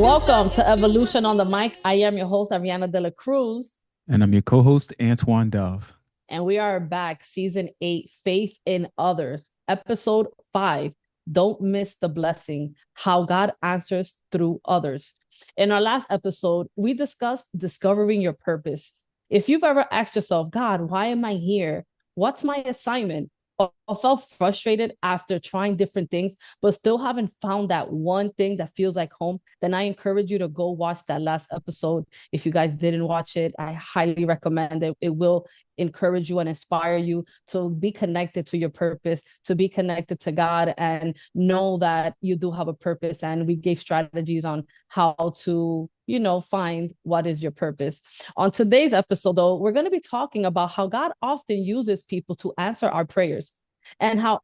Welcome to Evolution on the Mic. I am your host, Ariana de la Cruz, And I'm your co-host, Antoine Dove. and we are back, season 8, Faith in Others, episode 5. Don't miss the blessing, how God answers through others. In our last episode, we discussed discovering your purpose. If you've ever asked yourself, God, why am I here? What's my assignment? Or felt frustrated after trying different things, but still haven't found that one thing that feels like home, then I encourage you to go watch that last episode. If you guys didn't watch it, I highly recommend it. It will encourage you and inspire you to be connected to your purpose, to be connected to God, and know that you do have a purpose. And we gave strategies on how to, find what is your purpose. On today's episode, though, we're going to be talking about how God often uses people to answer our prayers, and how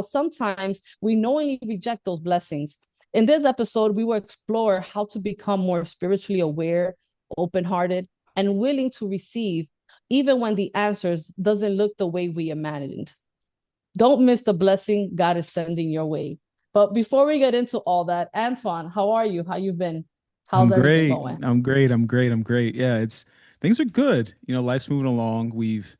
sometimes we knowingly reject those blessings. In this episode, we will explore how to become more spiritually aware, open-hearted, and willing to receive even when the answers doesn't look the way we imagined. Don't miss the blessing God is sending your way. But before we get into all that, Antoine, how are you? How you been? How's I'm everything great. going? I'm great. I'm great. I'm great. Yeah, it's things are good. Life's moving along. We've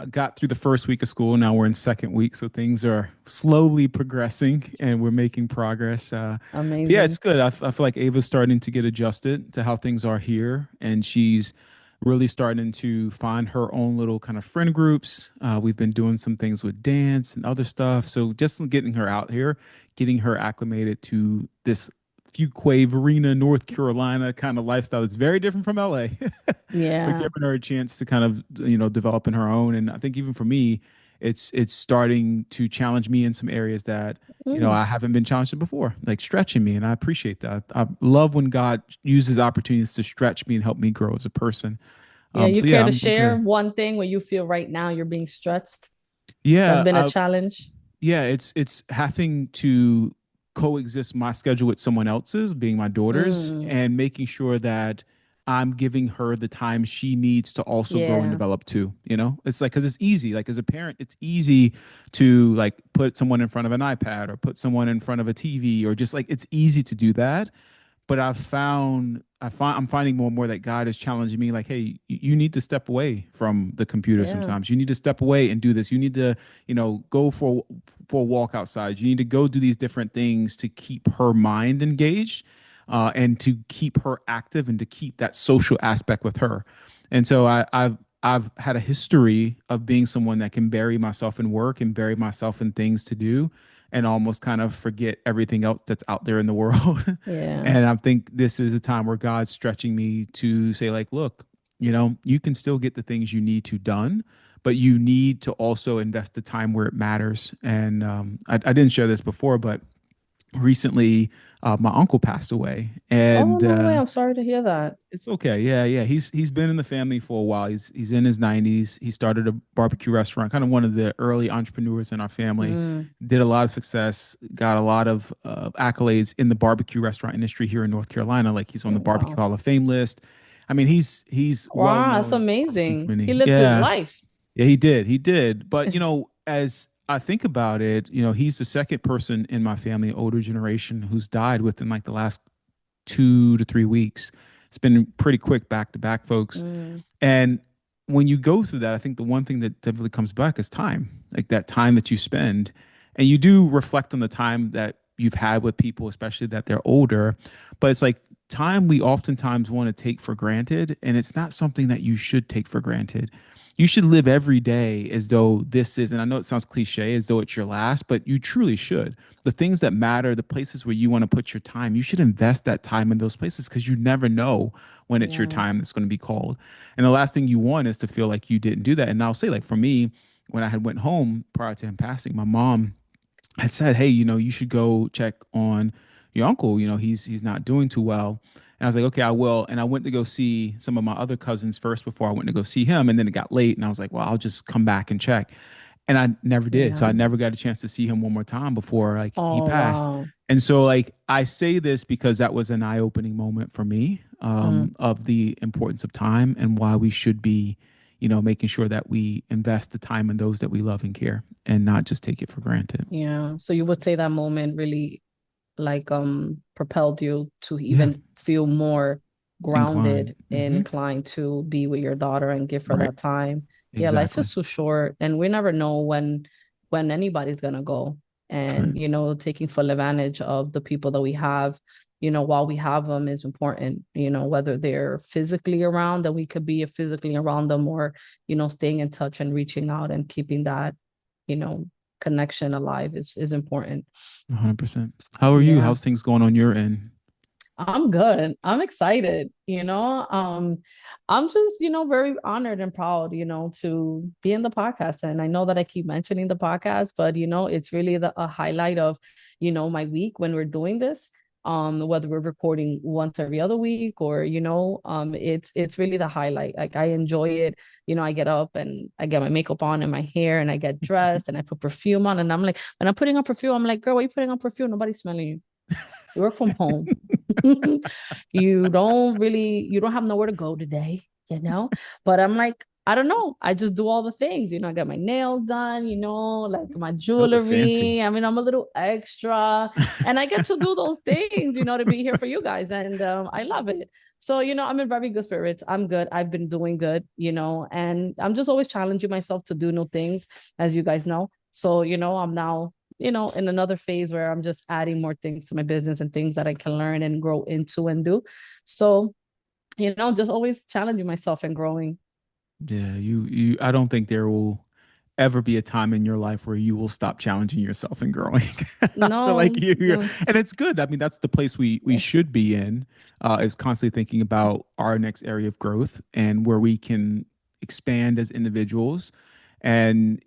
got through the first week of school. Now we're in second week, so things are slowly progressing and we're making progress. But yeah, it's Amazing. good. I feel like Ava's starting to get adjusted to how things are here, and she's really starting to find her own little kind of friend groups. We've been doing some things with dance and other stuff. So just getting her out here, getting her acclimated to this Fuquay-Varina, North Carolina kind of lifestyle. It's very different from LA, but Yeah. giving her a chance to kind of, develop in her own. And I think even for me, it's starting to challenge me in some areas that, Mm. I haven't been challenged in before, like stretching me. And I appreciate that. I love when God uses opportunities to stretch me and help me grow as a person. Yeah, you So care yeah, to I'm share good. one thing where you feel right now you're being stretched? That's Yeah, been a challenge. yeah, it's having to coexist my schedule with someone else's, being my daughter's, Mm. and making sure that I'm giving her the time she needs to also grow and Yeah. develop too. It's like, because it's easy. Like as a parent, it's easy to like put someone in front of an iPad or put someone in front of a TV, or just like it's easy to do that. But I'm finding more and more that God is challenging me, like, hey, you need to step away from the computer Yeah. sometimes. You need to step away and do this. You need to, go for a walk outside. You need to go do these different things to keep her mind engaged, and to keep her active and to keep that social aspect with her. And so I've had a history of being someone that can bury myself in work and bury myself in things to do, and almost kind of forget everything else that's out there in the world. Yeah. And I think this is a time where God's stretching me to say, like, look, you can still get the things you need to done, but you need to also invest the time where it matters. And I didn't share this before, but recently my uncle passed away, Oh, and no way. I'm sorry to hear that. it's okay. Yeah, yeah. He's been in the family for a while. He's in his 90s. He started a barbecue restaurant, kind of one of the early entrepreneurs in our family. Mm. Did a lot of success, got a lot of accolades in the barbecue restaurant industry here in North Carolina. Like he's on Oh, the Barbecue wow. Hall of Fame list. I mean, he's well Wow, that's known in the barbecue amazing. He community. lived his Yeah, life. yeah, he did. He did. But, as I think about it, he's the second person in my family, older generation, who's died within like the last 2 to 3 weeks. It's been pretty quick back to back, folks. Mm. And when you go through that, I think the one thing that definitely comes back is time, like that time that you spend. And you do reflect on the time that you've had with people, especially that they're older. But it's like time we oftentimes want to take for granted. And it's not something that you should take for granted. You should live every day as though this is, and I know it sounds cliche, as though it's your last, but you truly should. The things that matter, the places where you want to put your time, you should invest that time in those places, because you never know when it's your Yeah. time that's going to be called. And the last thing you want is to feel like you didn't do that. And I'll say, like, for me, when I had went home prior to him passing, my mom had said, hey, you should go check on your uncle. He's not doing too well. And I was like, okay, I will. And I went to go see some of my other cousins first before I went to go see him. And then it got late, and I was like, well, I'll just come back and check. And I never did. So Yeah. I never got a chance to see him one more time before like he Oh, passed. wow. And so, like, I say this because that was an eye-opening moment for me, Mm. of the importance of time and why we should be, making sure that we invest the time in those that we love and care, and not just take it for granted. Yeah. So you would say that moment really like propelled you to Yeah. even feel more Incline. grounded and inclined to be with your daughter and give her Right. that time. Yeah, life Exactly. is too short and we never know when anybody's gonna go. That's right. And taking full advantage of the people that we have, while we have them is important, whether they're physically around, that we could be physically around them, or, staying in touch and reaching out and keeping that, you know, connection alive is important. 100%. How are you? Yeah. How's things going on your end? I'm good. I'm excited, I'm just, very honored and proud, to be in the podcast. And I know that I keep mentioning the podcast, but it's really a highlight of, my week when we're doing this. Whether we're recording once every other week, or, it's really the highlight. Like, I enjoy it. I get up and I get my makeup on and my hair and I get dressed and I put perfume on, and I'm like, when I'm putting on perfume, I'm like, girl, why are you putting on perfume? Nobody's smelling you. You work from home. You don't have nowhere to go today. But I'm like, I don't know. I just do all the things. I got my nails done, like my You look fancy. jewelry. I mean, I'm a little extra and I get to do those things, to be here for you guys. And I love it. So, I'm in very good spirits. I'm good. I've been doing good, and I'm just always challenging myself to do new things, as you guys know. So, I'm now in another phase where I'm just adding more things to my business and things that I can learn and grow into and do. So, just always challenging myself and growing. Yeah, I don't think there will ever be a time in your life where you will stop challenging yourself and growing. I feel like No, you're, no, and it's good. I mean, that's the place we should be in, is constantly thinking about our next area of growth and where we can expand as individuals. And,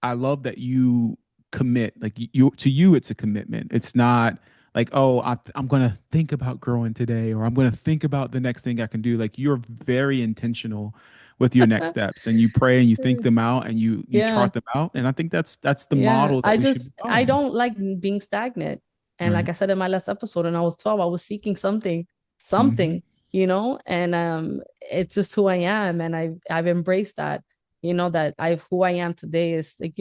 I love that you commit, like to you, it's a commitment. It's not like, oh, I'm going to think about growing today, or I'm going to think about the next thing I can do. Like, you're very intentional with your next steps, and you pray and you think them out and you yeah. chart them out. And I think that's the Yeah, model that we should be I following. don't like being stagnant. And like Right. I said in my last episode, when I was 12, I was seeking something, Hmm. something, and it's just who I am. And I've embraced that, that who I am today is like,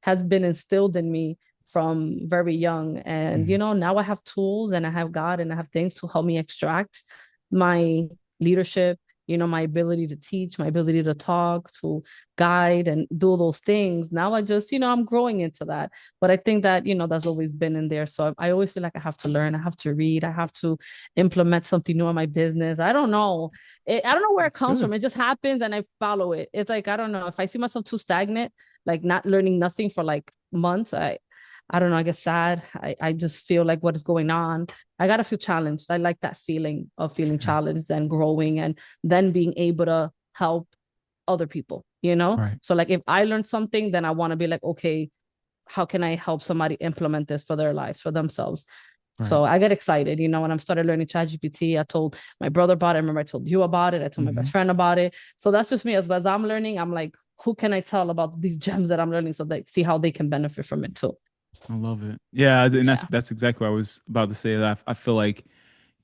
has been instilled in me from very young. And, Hmm. now I have tools and I have God and I have things to help me extract my leadership, my ability to teach, my ability to talk, to guide and do those things. Now I just, I'm growing into that. But I think that, that's always been in there. So I always feel like I have to learn, I have to read, I have to implement something new in my business. I don't know. I don't know where it That's comes good. from. It just happens and I follow it. It's like, I don't know. If I see myself too stagnant, like not learning nothing for like months, I don't know. I get sad. I just feel like what is going on. I gotta feel challenged. I like that feeling of feeling Yeah. challenged and growing and then being able to help other people, Right. So like if I learned something, then I want to be like, okay, how can I help somebody implement this for their lives, for themselves? Right. So I get excited, when I started learning ChatGPT, I told my brother about it. I remember I told you about it. I told my best Hmm. friend about it. So that's just me. As I'm learning, I'm like, who can I tell about these gems that I'm learning so they see how they can benefit from it too? I love it. Yeah, and Yeah. that's exactly what I was about to say. That I feel like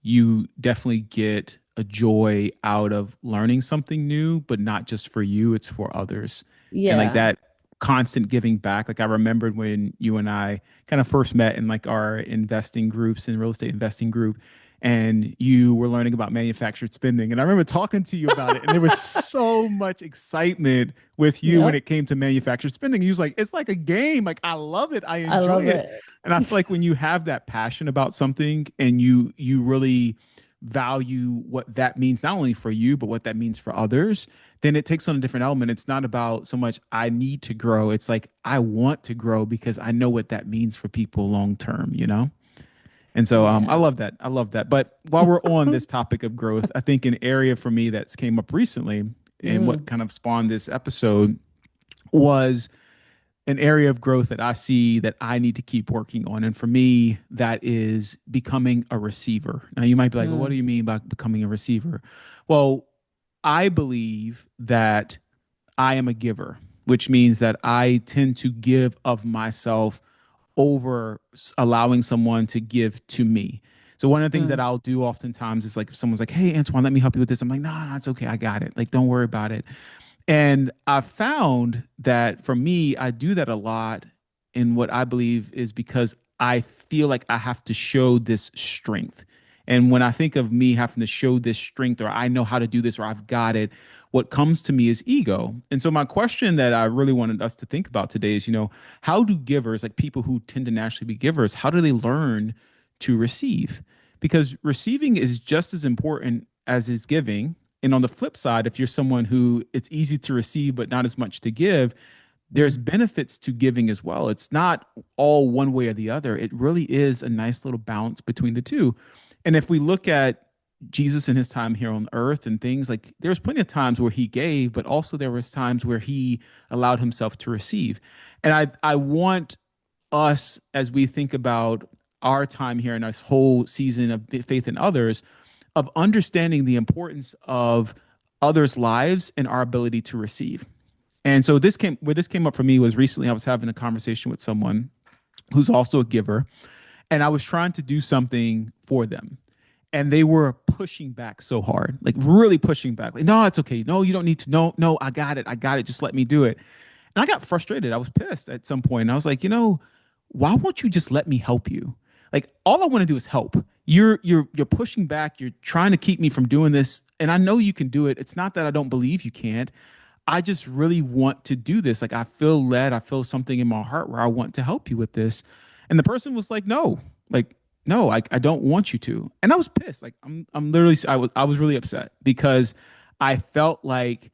you definitely get a joy out of learning something new, but not just for you, it's for others. And like Yeah. that constant giving back. Like, I remembered when you and I kind of first met in like our investing groups and real estate investing group, and you were learning about manufactured spending. And I remember talking to you about it, and there was so much excitement with you when Yep. it came to manufactured spending. You was like, it's like a game. Like, I love it. I I enjoy love it. it. And I feel like when you have that passion about something and you really value what that means, not only for you, but what that means for others, then it takes on a different element. It's not about so much I need to grow. It's like I want to grow because I know what that means for people long term. And so I Yeah. love that. I love that. But while we're on this topic of growth, I think an area for me that's came up recently and what Mm, kind of spawned this episode was an area of growth that I see that I need to keep working on. And for me, that is becoming a receiver. Now, you might be like, well, what do mm, you mean by becoming a receiver? Well, I believe that I am a giver, which means that I tend to give of myself over allowing someone to give to me. So one of the things that mm, I'll do oftentimes is like if someone's like, "Hey, Antoine, let me help you with this." I'm like, "No, no, it's okay. I got it. Like, don't worry about it." And I found that for me, I do that a lot in what I believe is because I feel like I have to show this strength. And when I think of me having to show this strength, or I know how to do this, or I've got it, what comes to me is ego. And so my question that I really wanted us to think about today is, how do givers, like people who tend to naturally be givers, how do they learn to receive? Because receiving is just as important as is giving. And on the flip side, if you're someone who it's easy to receive but not as much to give, there's Mm. benefits to giving as well. It's not all one way or the other. It really is a nice little balance between the two. And if we look at Jesus in his time here on earth and things like, there's plenty of times where he gave, but also there was times where he allowed himself to receive. And I want us, as we think about our time here in this whole season of faith in others, of understanding the importance of others' lives and our ability to receive. And so this came up for me was recently I was having a conversation with someone who's also a giver, and I was trying to do something for them. And they were pushing back so hard, like really pushing back. Like, no, it's okay. No, you don't need to. No, no, I got it. I got it. Just let me do it. And I got frustrated. I was pissed at some point. And I was like, why won't you just let me help you? Like all I want to do is help. You're pushing back. You're trying to keep me from doing this. And I know you can do it. It's not that I don't believe you can't. I just really want to do this. Like I feel led. I feel something in my heart where I want to help you with this. And the person was like, no, like, no, I don't want you to. And I was pissed. Like I'm literally, I was really upset because I felt like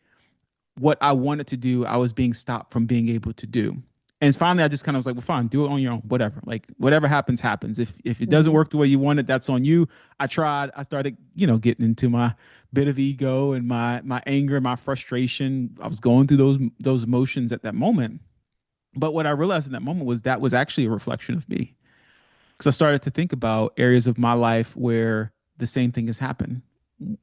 what I wanted to do, I was being stopped from being able to do. And finally, I just kind of was like, well, fine, do it on your own, whatever. Like whatever happens, happens. If it doesn't Mhm. work the way you want it, that's on you. I tried. I started, getting into my bit of ego and my anger, my frustration. I was going through those emotions at that moment. But what I realized in that moment was that was actually a reflection of me because I started to think about areas of my life where the same thing has happened.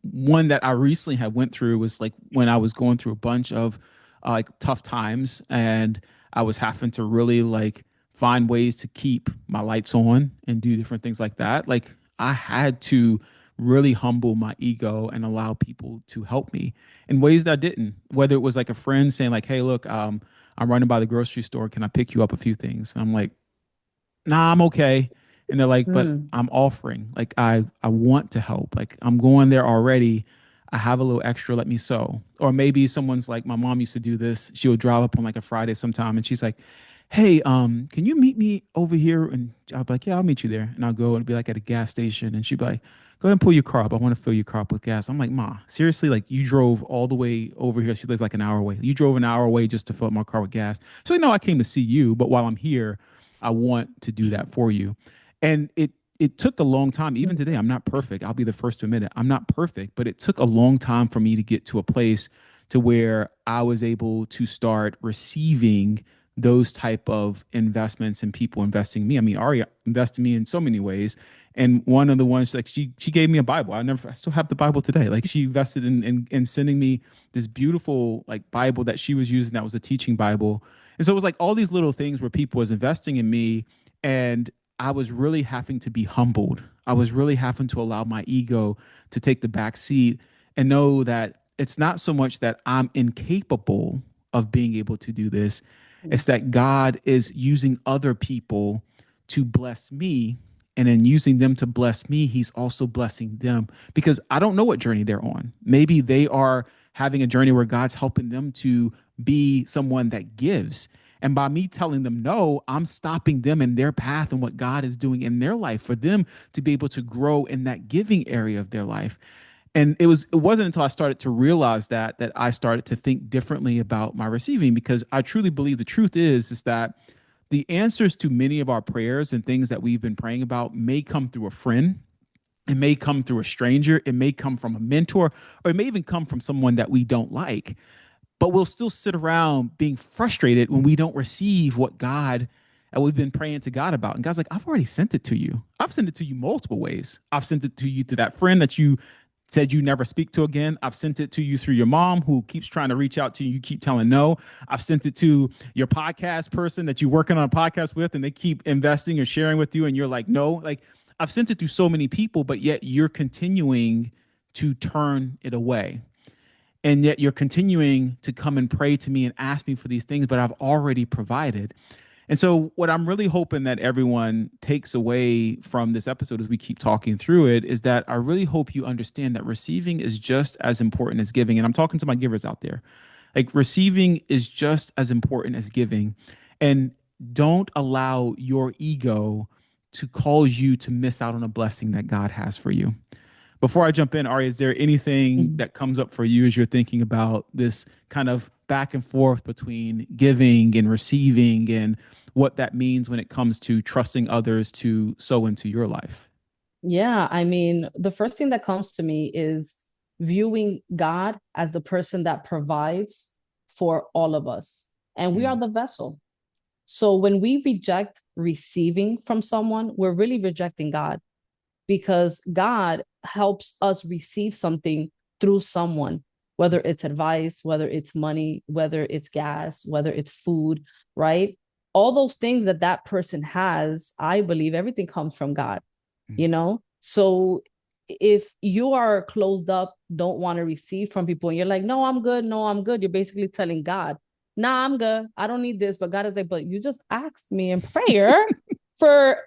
One that I recently had went through was like when I was going through a bunch of like tough times, and I was having to really like find ways to keep my lights on and do different things like that. Like I had to really humble my ego and allow people to help me in ways that I didn't. Whether it was like a friend saying like, "Hey, look, I'm running by the grocery store. Can I pick you up a few things?" And I'm like, nah, I'm okay. And they're like, but Mm. I'm offering. Like I want to help. Like I'm going there already. I have a little extra, let me sew. Or maybe someone's like, my mom used to do this. She would drive up on like a Friday sometime and she's like, hey, can you meet me over here? And I'll be like, yeah, I'll meet you there. And I'll go and be like at a gas station. And she'd be like, go ahead and pull your car up. I want to fill your car up with gas. I'm like, Ma, seriously, like you drove all the way over here. She lives like an hour away. You drove an hour away just to fill up my car with gas. So, no, I came to see you, but while I'm here, I want to do that for you. And it took a long time. Even today, I'm not perfect. I'll be the first to admit it. I'm not perfect, but it took a long time for me to get to a place to where I was able to start receiving those type of investments and people investing in me. I mean, Ari invested in me in so many ways. And one of the ones, like she gave me a Bible. I still have the Bible today. Like she invested in sending me this beautiful like Bible that she was using that was a teaching Bible. And so it was like all these little things where people was investing in me, and I was really having to be humbled. I was really having to allow my ego to take the back seat and know that it's not so much that I'm incapable of being able to do this. It's that God is using other people to bless me. And in using them to bless me, he's also blessing them because I don't know what journey they're on. Maybe they are having a journey where God's helping them to be someone that gives. And by me telling them no, I'm stopping them in their path and what God is doing in their life for them to be able to grow in that giving area of their life. And it wasn't until I started to realize that I started to think differently about my receiving, because I truly believe the truth is that the answers to many of our prayers and things that we've been praying about may come through a friend. It may come through a stranger. It may come from a mentor, or it may even come from someone that we don't like. But we'll still sit around being frustrated when we don't receive what God and we've been praying to God about. And God's like, I've already sent it to you. I've sent it to you multiple ways. I've sent it to you to that friend that you said you never speak to again. I've sent it to you through your mom who keeps trying to reach out to you. You keep telling no. I've sent it to your podcast person that you're working on a podcast with and they keep investing or sharing with you. And you're like, no, like I've sent it to so many people, but yet you're continuing to turn it away. And yet you're continuing to come and pray to me and ask me for these things, but I've already provided. And so, what I'm really hoping that everyone takes away from this episode as we keep talking through it is that I really hope you understand that receiving is just as important as giving. And I'm talking to my givers out there. Like, receiving is just as important as giving. And don't allow your ego to cause you to miss out on a blessing that God has for you. Before I jump in, Ari, is there anything Mhm. that comes up for you as you're thinking about this kind of back and forth between giving and receiving and what that means when it comes to trusting others to sow into your life? Yeah, I mean, the first thing that comes to me is viewing God as the person that provides for all of us, and we are Mm, the vessel. So when we reject receiving from someone, we're really rejecting God, because God helps us receive something through someone, whether it's advice, whether it's money, whether it's gas, whether it's food, right? All those things that that person has, I believe everything comes from God, mm, you know? So if you are closed up, don't want to receive from people, and you're like, no, I'm good, no, I'm good, you're basically telling God, nah, I'm good, I don't need this. But God is like, but you just asked me in prayer for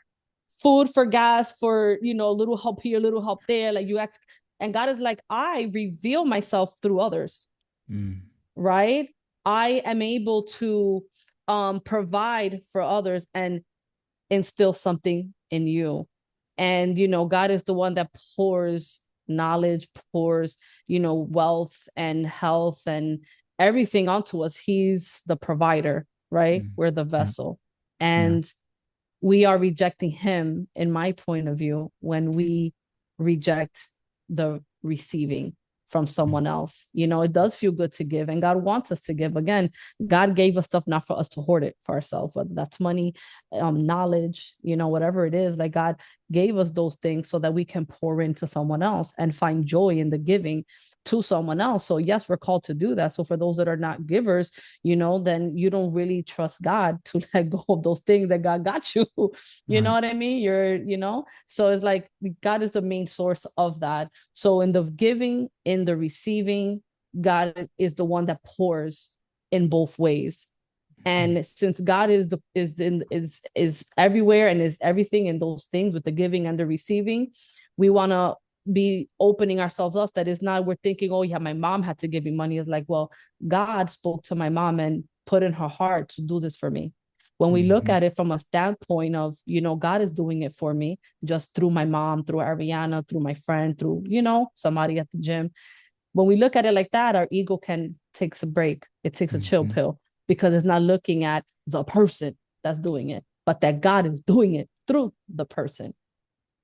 food, for gas, for, a little help here, a little help there. Like you ask, and God is like, I reveal myself through others, mm, right? I am able to provide for others and instill something in you. And, God is the one that pours knowledge, pours, wealth and health and everything onto us. He's the provider, right? mm. We're the Yeah, vessel. yeah. And we are rejecting him, in my point of view, when we reject the receiving from Mm, someone else. It does feel good to give, and God wants us to give. Again, God gave us stuff not for us to hoard it for ourselves, whether that's money, knowledge, whatever it is. Like God gave us those things so that we can pour into someone else and find joy in the giving to someone else. So yes, we're called to do that. So for those that are not givers, then you don't really trust God to let go of those things that God got you. You know right. what I mean? So it's like God is the main source of that. So in the giving, in the receiving, God is the one that pours in both ways. Mm, And since God is everywhere and is everything in those things with the giving and the receiving, we want to be opening ourselves up. That is not, we're thinking, oh yeah, my mom had to give me money. It's like, well, God spoke to my mom and put in her heart to do this for me. When we look mhm, at it from a standpoint of, God is doing it for me just through my mom, through Ariana, through my friend, through, somebody at the gym. When we look at it like that, our ego can takes a break. It takes a chill mhm. pill, because it's not looking at the person that's doing it, but that God is doing it through the person.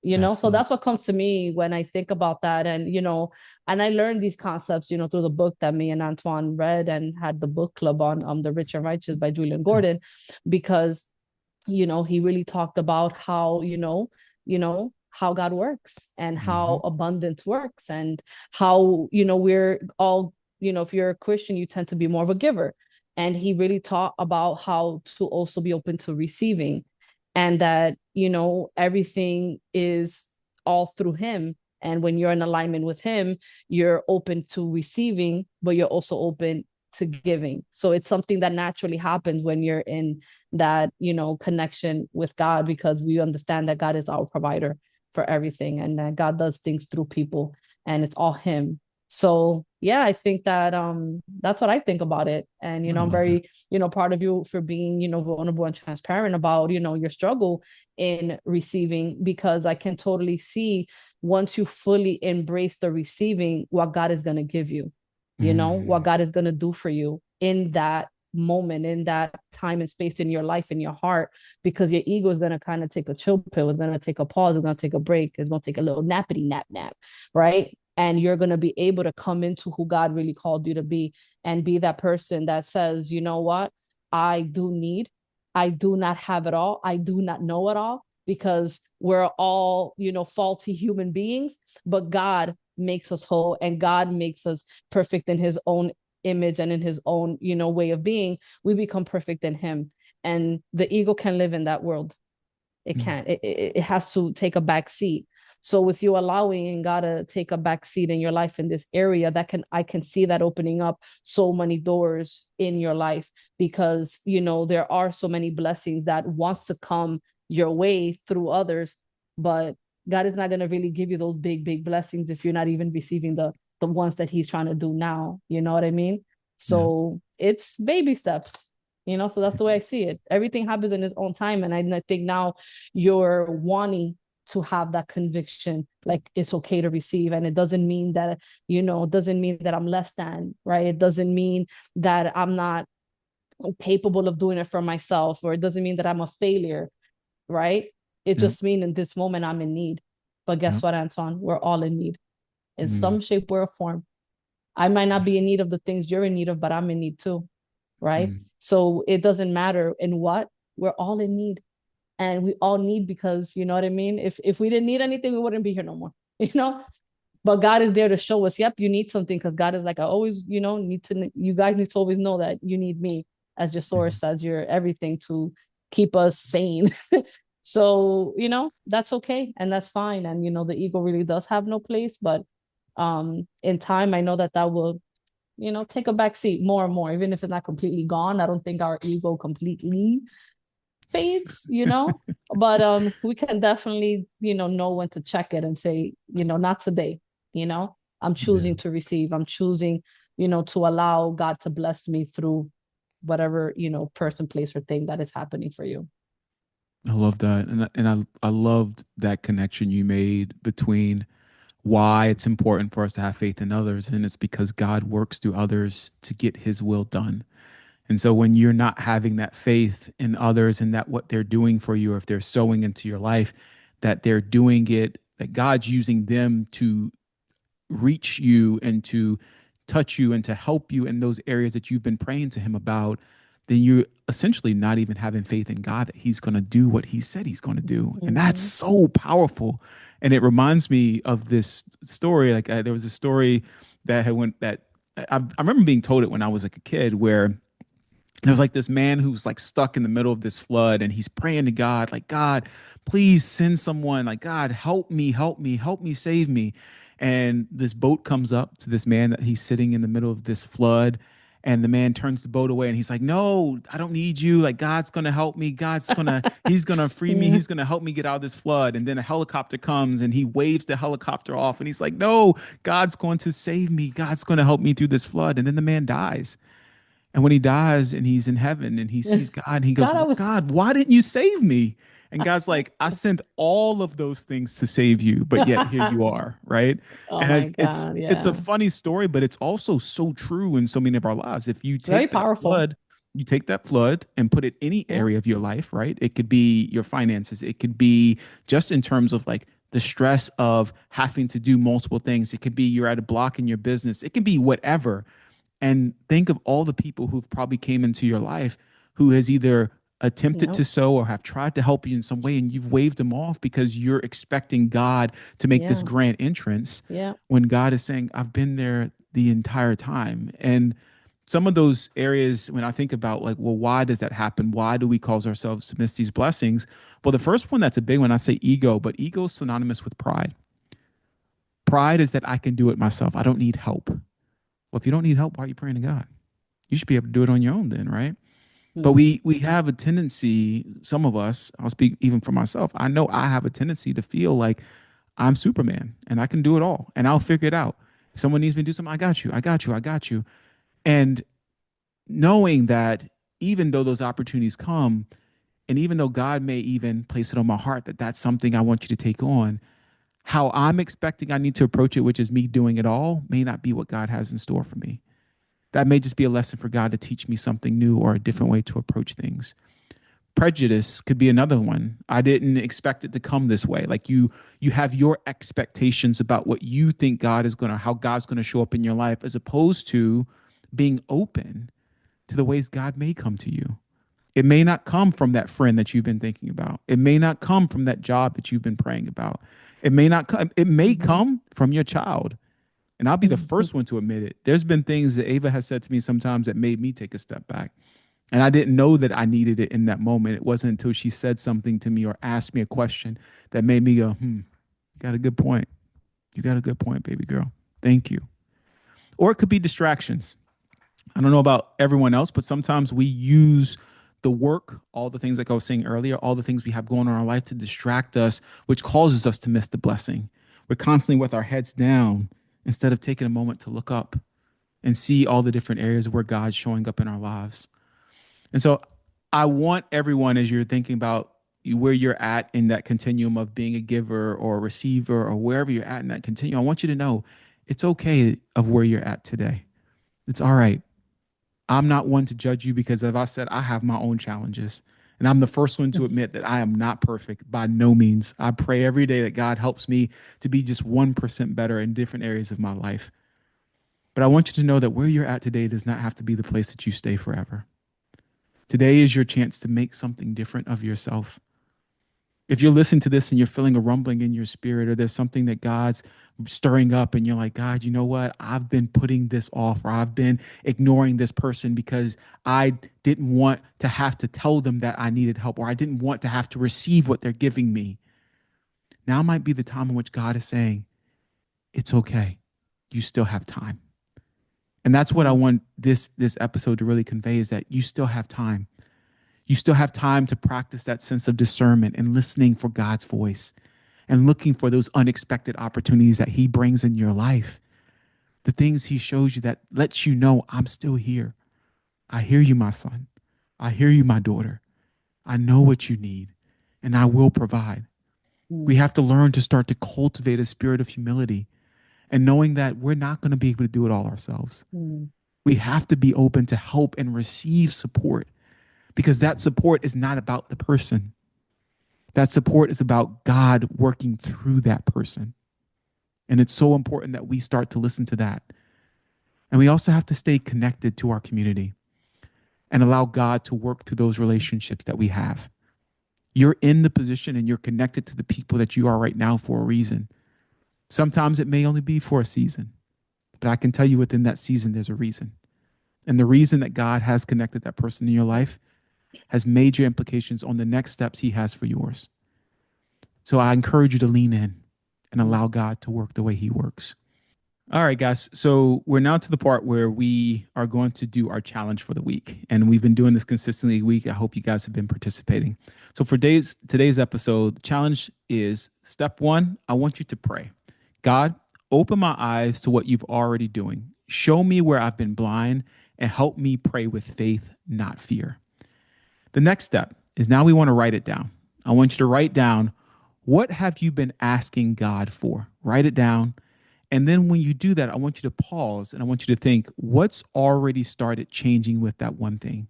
So Absolutely. that's what comes to me when I think about that. And and I learned these concepts, through the book that me and Antoine read and had the book club on, The Rich and Righteous by Julian Yeah. Gordon, because he really talked about how, how God works and how Mhm, abundance works, and how, we're all, if you're a Christian, you tend to be more of a giver. And he really taught about how to also be open to receiving, and that, everything is all through him. And when you're in alignment with him, you're open to receiving, but you're also open to giving. So it's something that naturally happens when you're in that, connection with God, because we understand that God is our provider for everything, and that God does things through people, and it's all him. So yeah, I think that that's what I think about it. And I I'm love it. very, proud of you for being, vulnerable and transparent about, your struggle in receiving, because I can totally see, once you fully embrace the receiving, what God is going to give you, what Mm, God is going to do for you in that moment, in that time and space in your life, in your heart. Because your ego is going to kind of take a chill pill, it's going to take a pause, it's going to take a break, it's going to take a little nappity nap, right? And you're going to be able to come into who God really called you to be, and be that person that says, you know what, I do need, I do not have it all, I do not know it all, because we're all, faulty human beings, but God makes us whole, and God makes us perfect in his own image and in his own, way of being. We become perfect in him. And the ego can live in that world. It mm, can't. It has to take a back seat. So with you allowing God to take a back seat in your life in this area, I can see that opening up so many doors in your life, because there are so many blessings that wants to come your way through others, but God is not going to really give you those big blessings if you're not even receiving the ones that he's trying to do now. You know what I mean? Yeah. So it's baby steps. So that's the way I see it. Everything happens in its own time. And I think now you're wanting to have that conviction, like it's okay to receive. And it doesn't mean that, it doesn't mean that I'm less than, right? It doesn't mean that I'm not capable of doing it for myself, or it doesn't mean that I'm a failure, right? It Yeah. just means in this moment I'm in need. But Yeah. guess what, Antoine? We're all in need in Mm. some shape or form. I might not be in need of the things you're in need of, but I'm in need too, right? Mm. So it doesn't matter in what, we're all in need. And we all need, because you know what I mean? If we didn't need anything, we wouldn't be here no more, you know? But God is there to show us, yep, you need something, because God is like, I always, you guys need to always know that you need me as your Mm. source, as your everything to keep us sane. So, that's okay and that's fine. And the ego really does have no place, but in time I know that will, take a back seat more and more, even if it's not completely gone. I don't think our ego completely fades, but we can definitely, know when to check it and say, not today, I'm Yeah. choosing to receive. I'm choosing, to allow God to bless me through whatever, person, place, or thing that is happening for you. I love that. And I loved that connection you made between why it's important for us to have faith in others. And it's because God works through others to get his will done. And so when you're not having that faith in others and that what they're doing for you, or if they're sowing into your life, that they're doing it, that God's using them to reach you and to touch you and to help you in those areas that you've been praying to him about, then you're essentially not even having faith in God that he's going to do what he said he's going to do. And that's Mm-hmm. so powerful. And it reminds me of this story. Like there was a story that had went that I remember being told it when I was like a kid, where there's like this man who's like stuck in the middle of this flood, and he's praying to God, like, God, please send someone, like, God, help me, help me, help me, save me. And this boat comes up to this man that he's sitting in the middle of this flood. And the man turns the boat away and he's like, no, I don't need you. Like, God's going to help me. He's going to free me. Yeah. He's going to help me get out of this flood. And then a helicopter comes and he waves the helicopter off and he's like, no, God's going to save me. God's going to help me through this flood. And then the man dies. And when he dies and he's in heaven and he sees God, and he goes, God, I was. God, why didn't you save me? And God's like, I sent all of those things to save you, but yet here you are, right? Oh And my it's God. it's a Yeah. funny story, but it's also so true in so many of our lives. If you It's very take that powerful. flood, you take that flood and put it any Yeah. area of your life, right? It could be your finances, it could be just in terms of like the stress of having to do multiple things. It could be you're at a block in your business. It can be whatever, and think of all the people who've probably came into your life who has either attempted Yep. to sow or have tried to help you in some way, and you've waved them off because you're expecting God to make this Yeah. grand entrance, Yeah. when God is saying, I've been there the entire time. And some of those areas, when I think about like, well, why does that happen? Why do we cause ourselves to miss these blessings? Well, the first one, that's a big one. I say ego, but ego is synonymous with pride. Pride is that I can do it myself. I don't need help. Well, if you don't need help, why are you praying to God? You should be able to do it on your own then, right? But Mm-hmm. we have a tendency, some of us, I'll speak even for myself. I know I have a tendency to feel like I'm Superman and I can do it all and I'll figure it out. If someone needs me to do something, I got you, I got you, I got you. And knowing that even though those opportunities come, and even though God may even place it on my heart that that's something I want you to take on, how I'm expecting I need to approach it, which is me doing it all, may not be what God has in store for me. That may just be a lesson for God to teach me something new or a different way to approach things. Prejudice could be another one. I didn't expect it to come this way. Like you have your expectations about what you think God is going to, how God's going to show up in your life, as opposed to being open to the ways God may come to you. It may not come from that friend that you've been thinking about. It may not come from that job that you've been praying about. It may Mm-hmm. come from your child. And I'll be the first one to admit it. There's been things that Ava has said to me sometimes that made me take a step back. And I didn't know that I needed it in that moment. It wasn't until she said something to me or asked me a question that made me go, hmm. Got a good point. You got a good point, baby girl. Thank you. Or it could be distractions. I don't know about everyone else, but sometimes we use the work, all the things like I was saying earlier, all the things we have going on in our life to distract us, which causes us to miss the blessing. We're constantly with our heads down instead of taking a moment to look up and see all the different areas where God's showing up in our lives. And so I want everyone, as you're thinking about where you're at in that continuum of being a giver or a receiver or wherever you're at in that continuum, I want you to know it's okay of where you're at today. It's all right. I'm not one to judge you because, as I said, I have my own challenges. And I'm the first one to admit that I am not perfect by no means. I pray every day that God helps me to be just 1% better in different areas of my life. But I want you to know that where you're at today does not have to be the place that you stay forever. Today is your chance to make something different of yourself. If you're listening to this and you're feeling a rumbling in your spirit, or there's something that God's stirring up and you're like, God, you know what? I've been putting this off, or I've been ignoring this person because I didn't want to have to tell them that I needed help, or I didn't want to have to receive what they're giving me. Now might be the time in which God is saying, it's okay. You still have time. And that's what I Mm, want this episode to really convey, is that you still have time. You still have time to practice that sense of discernment and listening for God's voice and looking for those unexpected opportunities that He brings in your life. The things He shows you that lets you know, I'm still here. I hear you, my son. I hear you, my daughter. I know what you need, and I will provide. We mm, have to learn to start to cultivate a spirit of humility and knowing that we're not going to be able to do it all ourselves. mm, We have to be open to help and receive support, because that support is not about the person. That support is about God working through that person. And it's so important that we start to listen to that. And we also have to stay connected to our community and allow God to work through those relationships that we have. You're in the position and you're connected to the people that you are right now for a reason. Sometimes it may only be for a season, but I can tell you within that season, there's a reason. And the reason that God has connected that person in your life has major implications on the next steps He has for yours. So I encourage you to lean in and mm. allow God to work the way He works. All right, guys. So we're now to the part where we are going to do our challenge for the week. And we've been doing this consistently a week. I hope you guys have been participating. So for today's episode, the challenge is step one, I want you to pray. God, open my eyes to what you've already doing. Show me where I've been blind and help me pray with faith, not fear. The next step is now we want to write it down. I want you to write down, what have you been asking God for? Write it down. And then when you do that, I want you to pause and I want you to think, what's already started changing with that one thing?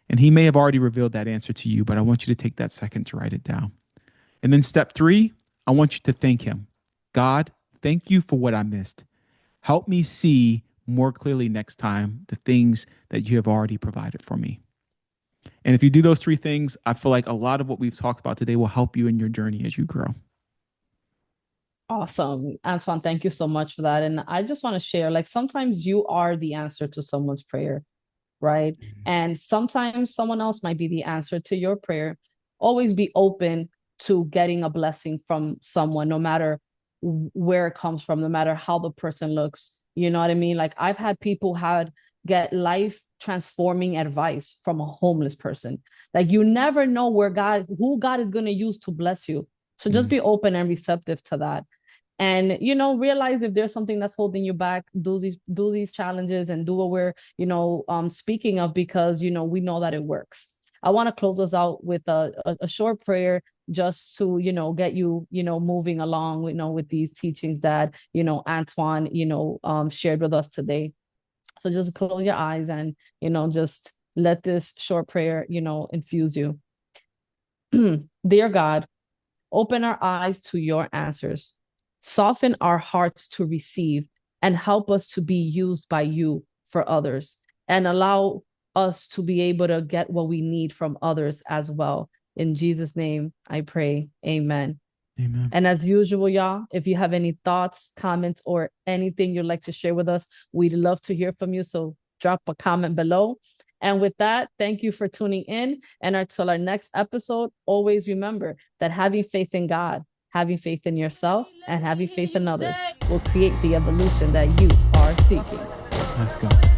And He may have already revealed that answer to you, but I want you to take that second to write it down. And then step three, I want you to thank Him. God, thank you for what I missed. Help me see more clearly next time the things that you have already provided for me. And if you do those three things, I feel like a lot of what we've talked about today will help you in your journey as you grow. Awesome. Antoine, thank you so much for that. And I just want to share, like, sometimes you are the answer to someone's prayer, right? And sometimes someone else might be the answer to your prayer. Always be open to getting a blessing from someone, no matter where it comes from, no matter how the person looks. You know what I mean? Like, I've had people had get life transforming advice from a homeless person. Like, you never know who God is going to use to bless you. So just Mm, be open and receptive to that. And realize if there's something that's holding you back, do these challenges and do what we're speaking of, because we know that it works. I want to close us out with a short prayer, just to get you moving along with these teachings that Antoine shared with us today. So just close your eyes and just let this short prayer infuse you. Dear God, open our eyes to your answers. Soften our hearts to receive and help us to be used by you for others, and allow us to be able to get what we need from others as well. In Jesus' name, I pray. Amen. amen. And as usual, y'all, if you have any thoughts, comments, or anything you'd like to share with us, we'd love to hear from you. So drop a comment below. And with that, thank you for tuning in. And until our next episode, always remember that having faith in God having faith in yourself and having faith in others will create the evolution that you are seeking. Let's go.